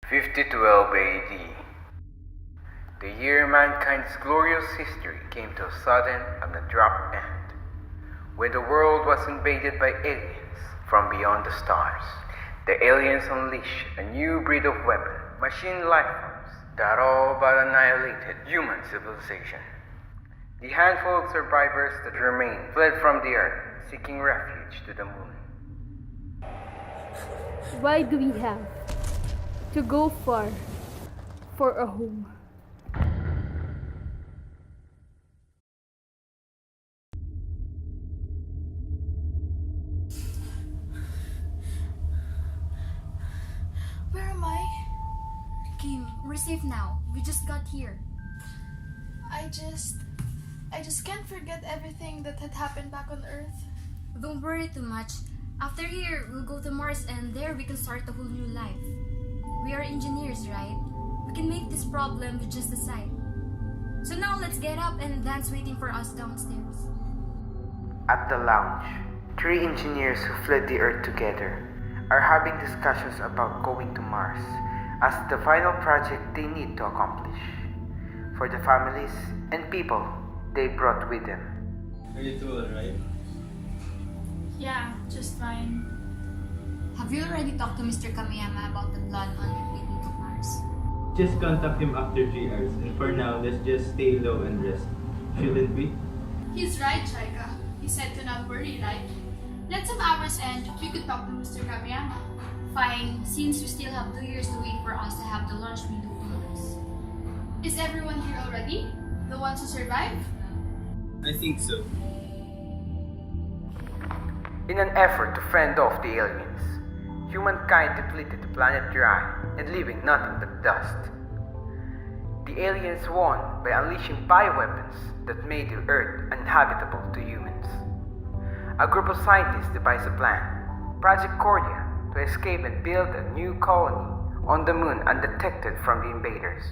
5012 AD. The year mankind's glorious history came to a sudden and abrupt end, when the world was invaded by aliens from beyond the stars. The aliens unleashed a new breed of weapon, machine life forms, that all but annihilated human civilization. The handful of survivors that remained fled from the earth, seeking refuge to the moon. Why do we have to go far for a home? Where am I? Kim, we're safe now. We just got here. I just can't forget everything that had happened back on Earth. Don't worry too much. After here, we'll go to Mars and there we can start a whole new life. We are engineers, right? We can make this problem with just a sight. So now let's get up and Dan's waiting for us downstairs. At the lounge, three engineers who fled the Earth together are having discussions about going to Mars as the final project they need to accomplish for the families and people they brought with them. Are you two alright? Yeah, just fine. Have you already talked to Mr. Kamiyama about the plan on retreating to Mars? Just contact him after 3 hours, and for now, let's just stay low and rest. Shouldn't we? He's right, Chaika. He said to not worry, right? Let some hours end, we could talk to Mr. Kamiyama. Fine, since we still have 2 years to wait for us to have the launch window closed. Is everyone here already? The ones who survived? I think so. In an effort to fend off the aliens, humankind depleted the planet dry and leaving nothing but dust. The aliens won by unleashing bioweapons that made the Earth uninhabitable to humans. A group of scientists devised a plan, Project Cordia, to escape and build a new colony on the moon undetected from the invaders.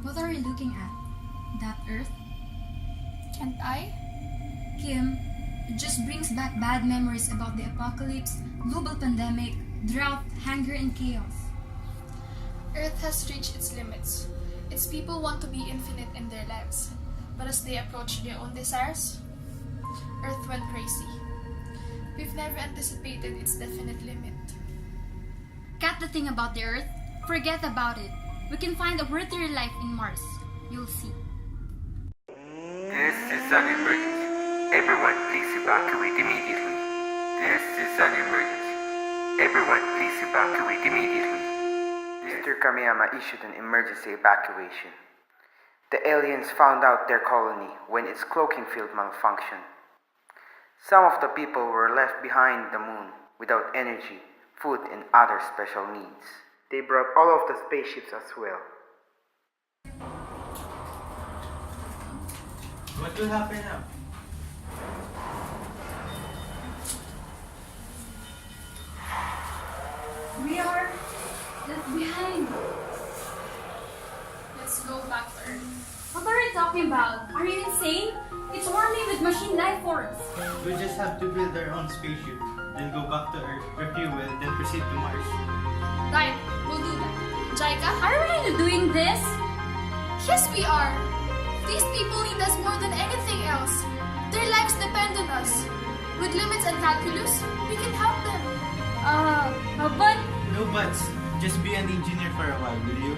What are you looking at? That Earth? Can't I? Kim, it just brings back bad memories about the apocalypse, global pandemic, drought, hunger, and chaos. Earth has reached its limits. Its people want to be infinite in their lives, but as they approach their own desires, Earth went crazy. We've never anticipated its definite limit. Cut the thing about the Earth. Forget about it. We can find a worthier life in Mars. You'll see. This is an emergency. Everyone, please evacuate immediately. This is an emergency. Everyone, please evacuate immediately. Mr. Kamiyama issued an emergency evacuation. The aliens found out their colony when its cloaking field malfunctioned. Some of the people were left behind the moon without energy, food, and other special needs. They brought all of the spaceships as well. What will happen now? We are left behind. Let's go back to Earth. What are you talking about? Are you insane? It's warming with machine life forms. We just have to build our own spaceship, then go back to Earth, refuel, then proceed to Mars. Right, we'll do that. Jaika? Are we really doing this? Yes, we are. These people need us more than anything else. Their lives depend on us. With limits and calculus, we can help them. But No buts. Just be an engineer for a while, will you?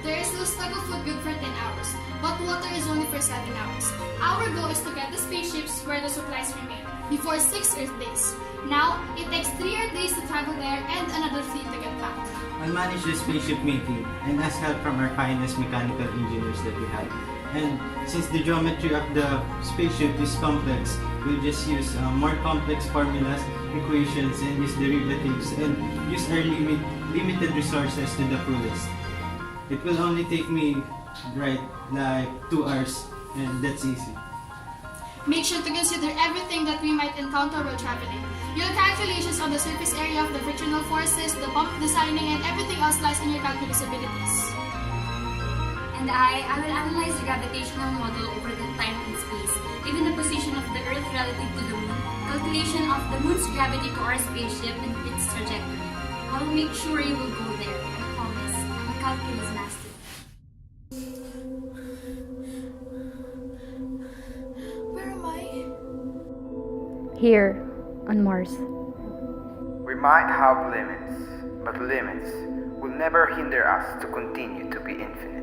There is no stock of food good for 10 hours, but water is only for 7 hours. Our goal is to get the spaceships where the supplies remain, before 6 Earth days. Now, it takes 3 Earth days to travel there and another 3 to get back. I'll manage the spaceship meeting and ask help from our finest mechanical engineers that we have. And since the geometry of the spaceship is complex, we'll just use more complex formulas, equations, and use derivatives, and use our limited resources to the fullest. It will only take me, like 2 hours, and that's easy. Make sure to consider everything that we might encounter while traveling. Your calculations on the surface area of the frictional forces, the pump designing, and everything else lies in your calculus abilities. and And I will analyze the gravitational model over the time and space, even the position of the Earth relative to the Moon, calculation of the Moon's gravity to our spaceship and its trajectory. I will make sure you will go there, I promise. I'm a calculus master. Where am I? Here, on Mars. We might have limits, but limits will never hinder us to continue to be infinite.